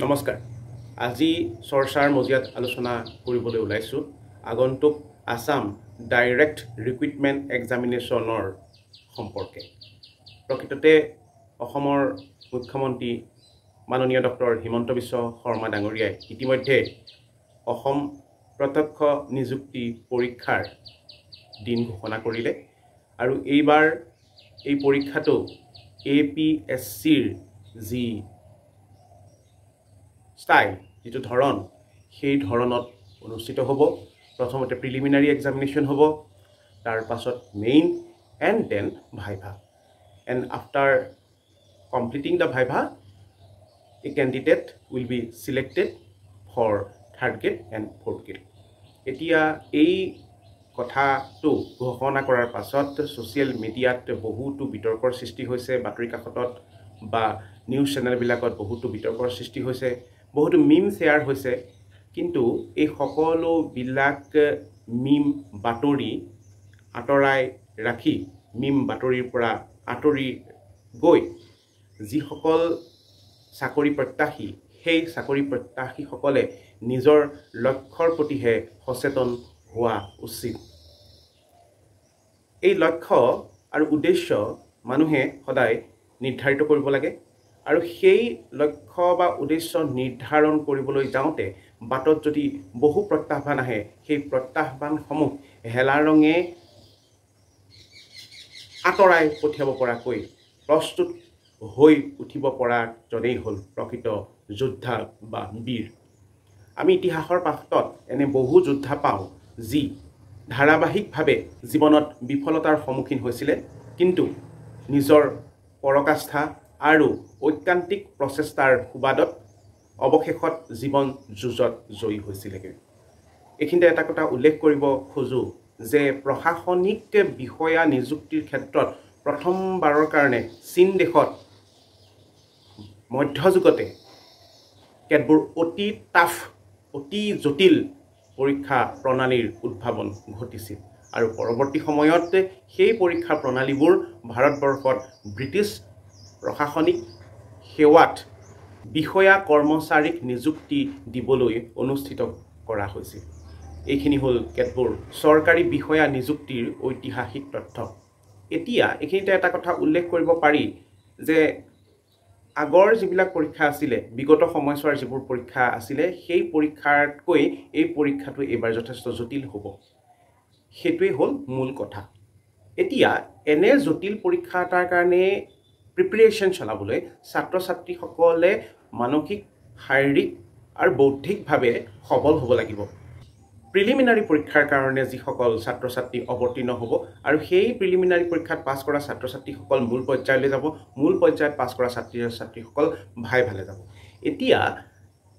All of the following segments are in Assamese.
নমস্কাৰ। আজি চৰ্চাৰ মজিয়াত আলোচনা কৰিবলৈ ওলাইছোঁ আগন্তুক আসাম ডাইৰেক্ট ৰিক্ৰুইটমেণ্ট এক্সামিনেশ্যনৰ সম্পৰ্কে। প্ৰকৃততে অসমৰ মুখ্যমন্ত্ৰী মাননীয় ডক্টৰ হিমন্ত বিশ্ব শৰ্মা ডাঙৰীয়াই ইতিমধ্যে অসম প্ৰত্যক্ষ নিযুক্তি পৰীক্ষাৰ দিন ঘোষণা কৰিলে আৰু এইবাৰ এই পৰীক্ষাটো APSCৰ যি স্টাইল যেটো ধৰণ সেই ধৰণত অনুষ্ঠিত হ'ব। প্ৰথমতে প্ৰিলিমিনাৰী এক্সামিনেশ্যন হ'ব, তাৰ পাছত main and then viva. And after completing the viva a candidate will be selected for third grade and fourth grade. এতিয়া এই কথাটো ঘোষণা কৰাৰ পাছত ছ'চিয়েল মিডিয়াত বহুতো বিতৰ্কৰ সৃষ্টি হৈছে, বাতৰি কাকতত বা নিউজ চেনেলবিলাকত বহুতো বিতৰ্কৰ সৃষ্টি হৈছে, বহুতো মিম শ্বেয়াৰ হৈছে। কিন্তু এই সকলোবিলাক মিম বাতৰি আঁতৰাই ৰাখি মিম বাতৰিৰ পৰা আঁতৰি গৈ যিসকল চাকৰি প্ৰত্যাশী সেই চাকৰি প্ৰত্যাশীসকলে নিজৰ লক্ষ্যৰ প্ৰতিহে সচেতন হোৱা উচিত। এই লক্ষ্য আৰু উদ্দেশ্য মানুহে সদায় নিৰ্ধাৰিত কৰিব লাগে আৰু সেই লক্ষ্য বা উদ্দেশ্য নিৰ্ধাৰণ কৰিবলৈ যাওঁতে বাটত যদি বহু প্ৰত্যাহ্বান আহে সেই প্ৰত্যাহ্বানসমূহ হেলা ৰঙে আঁতৰাই পঠিয়াব পৰাকৈ প্ৰস্তুত হৈ উঠিব পৰাজনেই হ'ল প্ৰকৃত যোদ্ধা বা বীৰ। আমি ইতিহাসৰ পাঠত এনে বহু যোদ্ধা পাওঁ যি ধাৰাবাহিকভাৱে জীৱনত বিফলতাৰ সন্মুখীন হৈছিলে, কিন্তু নিজৰ পৰাকাষ্ঠা আৰু ঐকান্তিক প্ৰচেষ্টাৰ সুবাদত অৱশেষত জীৱন যুঁজত জয়ী হৈছিলেগৈ। এইখিনিতে এটা কথা উল্লেখ কৰিব খোজোঁ যে প্ৰশাসনিক বিষয়া নিযুক্তিৰ ক্ষেত্ৰত প্ৰথমবাৰৰ কাৰণে চীন দেশত মধ্যযুগতে কেতবোৰ অতি টাফ অতি জটিল পৰীক্ষা প্ৰণালীৰ উদ্ভাৱন ঘটিছিল আৰু পৰৱৰ্তী সময়ত সেই পৰীক্ষা প্ৰণালীবোৰ ভাৰতবৰ্ষত ব্ৰিটিছ প্ৰশাসনিক সেৱাত বিষয়া কৰ্মচাৰীক নিযুক্তি দিবলৈ অনুষ্ঠিত কৰা হৈছিল। এইখিনি হ'ল কেতবোৰ চৰকাৰী বিষয়া নিযুক্তিৰ ঐতিহাসিক তথ্য। এতিয়া এইখিনিতে এটা কথা উল্লেখ কৰিব পাৰি যে আগৰ যিবিলাক পৰীক্ষা আছিলে, বিগত সময়ছোৱাৰ যিবোৰ পৰীক্ষা আছিলে, সেই পৰীক্ষাতকৈ এই পৰীক্ষাটো এইবাৰ যথেষ্ট জটিল হ'ব। সেইটোৱেই হ'ল মূল কথা। এতিয়া এনে জটিল পৰীক্ষা এটাৰ কাৰণে প্ৰিপেৰেশ্যন চলাবলৈ ছাত্ৰ ছাত্ৰীসকলে মানসিক, শাৰীৰিক আৰু বৌদ্ধিকভাৱে সবল হ'ব লাগিব। প্ৰিলিমিনাৰী পৰীক্ষাৰ কাৰণে যিসকল ছাত্ৰ ছাত্ৰী অৱতীৰ্ণ হ'ব আৰু সেই প্ৰিলিমিনাৰী পৰীক্ষাত পাছ কৰা ছাত্ৰ ছাত্ৰীসকল মূল পৰ্যায়লৈ যাব, মূল পৰ্যায়ত পাছ কৰা ছাত্ৰীসকল ভাইভালৈ যাব। এতিয়া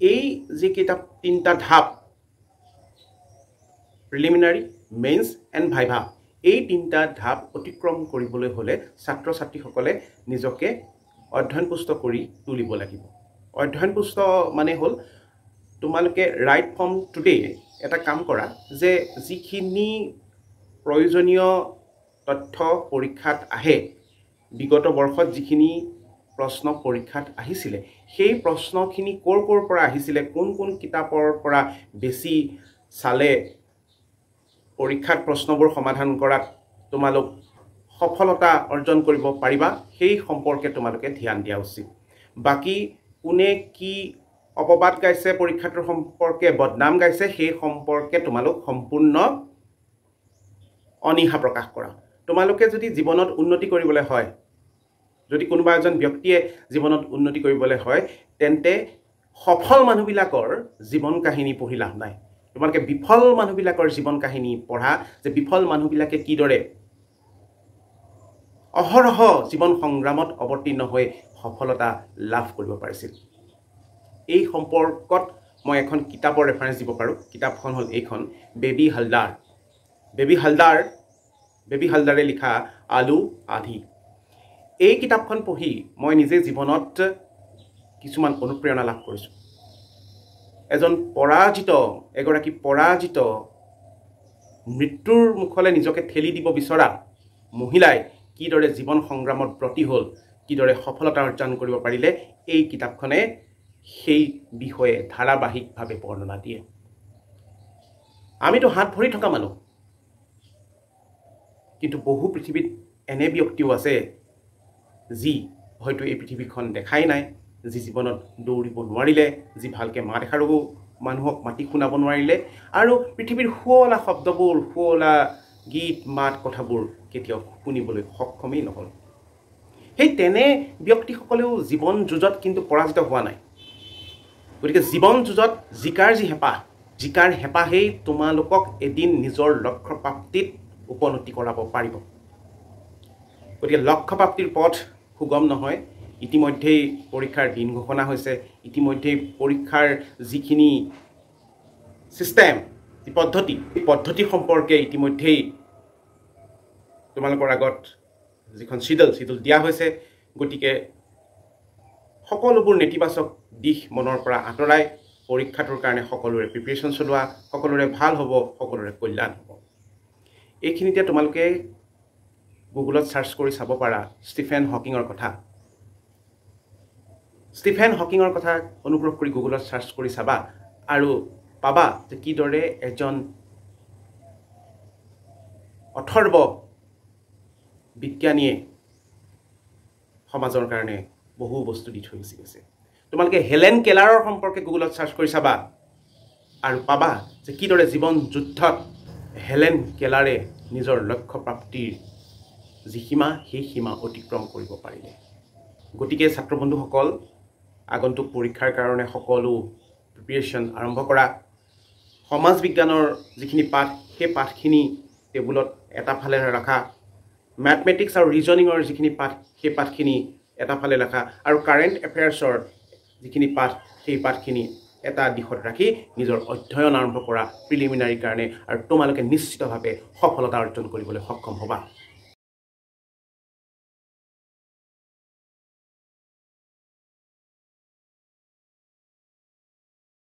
এই যিকেইটা তিনিটা ধাপ প্ৰিলিমিনাৰী, মেইনছ এণ্ড ভাইভা, এই তিনিটা ধাপ অতিক্ৰম কৰিবলৈ হ'লে ছাত্ৰ ছাত্ৰীসকলে নিজকে অধ্যয়নপুষ্ট কৰি তুলিব লাগিব। অধ্যয়নপুষ্ট মানে হ'ল তোমালোকে ৰাইট ফ্ৰম টুডে এটা কাম কৰা যে যিখিনি প্ৰয়োজনীয় তথ্য পৰীক্ষাত আহে, বিগত বৰ্ষত যিখিনি প্ৰশ্ন পৰীক্ষাত আহিছিলে, সেই প্ৰশ্নখিনি ক'ৰ পৰা আহিছিলে, কোন কোন কিতাপৰ পৰা বেছি চালে পৰীক্ষাত প্ৰশ্নবোৰ সমাধান কৰাত তোমালোক সফলতা অৰ্জন কৰিব পাৰিবা, সেই সম্পৰ্কে তোমালোকে ধ্যান দিয়া উচিত। বাকী কোনে কি অপবাদ গাইছে পৰীক্ষাটোৰ সম্পৰ্কে, বদনাম গাইছে, সেই সম্পৰ্কে তোমালোক সম্পূৰ্ণ অনীহা প্ৰকাশ কৰা। তোমালোকে যদি জীৱনত উন্নতি কৰিবলৈ হয়, যদি কোনোবা এজন ব্যক্তিয়ে জীৱনত উন্নতি কৰিবলৈ হয়, তেন্তে সফল মানুহবিলাকৰ জীৱন কাহিনী পঢ়ি লাভ নাই। তোমালোকে বিফল মানুহবিলাকৰ জীৱন কাহিনী পঢ়া, যে বিফল মানুহবিলাকে কিদৰে অহৰহ জীৱন সংগ্ৰামত অৱতীৰ্ণ হৈ সফলতা লাভ কৰিব পাৰিছিল। এই সম্পৰ্কত মই এখন কিতাপৰ ৰেফাৰেঞ্চ দিব পাৰোঁ। কিতাপখন হ'ল এইখন, বেবী হালদাৰ। বেবী হালদাৰে লিখা আলু আধি। এই কিতাপখন পঢ়ি মই নিজে জীৱনত কিছুমান অনুপ্ৰেৰণা লাভ কৰিছোঁ। এগৰাকী পৰাজিত মৃত্যুৰ মুখলৈ নিজকে ঠেলি দিব বিচৰা মহিলাই কিদৰে জীৱন সংগ্ৰামত ব্ৰতী হ'ল, কিদৰে সফলতা অৰ্জন কৰিব পাৰিলে, এই কিতাপখনে সেই বিষয়ে ধাৰাবাহিকভাৱে বৰ্ণনা দিয়ে। আমিতো হাত ভৰি থকা মানুহ, কিন্তু বহু পৃথিৱীত এনে ব্যক্তিও আছে যি হয়তো এই পৃথিৱীখন দেখাই নাই, যি জীৱনত দৌৰিব নোৱাৰিলে, যি ভালকৈ মাত এষাৰো মানুহক মাতি শুনাব নোৱাৰিলে, আৰু পৃথিৱীৰ শুৱলা শব্দবোৰ, শুৱলা গীত মাত কথাবোৰ কেতিয়াও শুনিবলৈ সক্ষমেই নহ'ল। সেই তেনে ব্যক্তিসকলেও জীৱন যুঁজত কিন্তু পৰাজিত হোৱা নাই। গতিকে জীৱন যুঁজত জিকাৰ যি হেঁপাহ, জিকাৰ হেঁপাহেই তোমালোকক এদিন নিজৰ লক্ষ্য প্ৰাপ্তিত উপনীত কৰাব পাৰিব। গতিকে লক্ষ্য প্ৰাপ্তিৰ পথ সুগম নহয়। ইতিমধ্যেই পৰীক্ষাৰ দিন ঘোষণা হৈছে, ইতিমধ্যেই পৰীক্ষাৰ যিখিনি ছিষ্টেম, যি পদ্ধতি, এই পদ্ধতি সম্পৰ্কে ইতিমধ্যেই তোমালোকৰ আগত যিখন চিডুল দিয়া হৈছে। গতিকে সকলোবোৰ নেতিবাচক দিশ মনৰ পৰা আঁতৰাই পৰীক্ষাটোৰ কাৰণে সকলোৰে প্ৰিপেৰেশ্যন চলোৱা, সকলোৰে ভাল হ'ব, সকলোৰে কল্যাণ হ'ব। এইখিনিতে তোমালোকে গুগলত চাৰ্চ কৰি চাব পাৰা ষ্টিফেন হকিঙৰ কথা। ষ্টিফেন হকিঙৰ কথা অনুগ্ৰহ কৰি গুগলত চাৰ্চ কৰি চাবা আৰু পাবা যে কিদৰে এজন অথৰ্ব বিজ্ঞানীয়ে সমাজৰ কাৰণে বহু বস্তু দি থৈ গুচি গৈছে। তোমালোকে হেলেন কেলাৰৰ সম্পৰ্কে গুগলত চাৰ্চ কৰি চাবা আৰু পাবা যে কিদৰে জীৱন যুদ্ধত হেলেন কেলাৰে নিজৰ লক্ষ্য প্ৰাপ্তিৰ যি সীমা, সেই সীমা অতিক্ৰম কৰিব পাৰিলে। গতিকে ছাত্ৰ বন্ধুসকল, আগন্তুক পৰীক্ষাৰ কাৰণে সকলো প্ৰিপেৰেশ্যন আৰম্ভ কৰা। সমাজ বিজ্ঞানৰ যিখিনি পাঠ, সেই পাঠখিনি টেবুলত এটা ফালে ৰাখা। মেথমেটিক্স আৰু ৰিজনিঙৰ যিখিনি পাঠ, সেই পাঠখিনি এটা ফালে ৰাখা। আৰু কাৰেণ্ট এফেয়াৰ্ছৰ যিখিনি পাঠ, সেই পাঠখিনি এটা দিশত ৰাখি নিজৰ অধ্যয়ন আৰম্ভ কৰা প্ৰিলিমিনাৰীৰ কাৰণে, আৰু তোমালোকে নিশ্চিতভাৱে সফলতা অৰ্জন কৰিবলৈ সক্ষম হ'বা।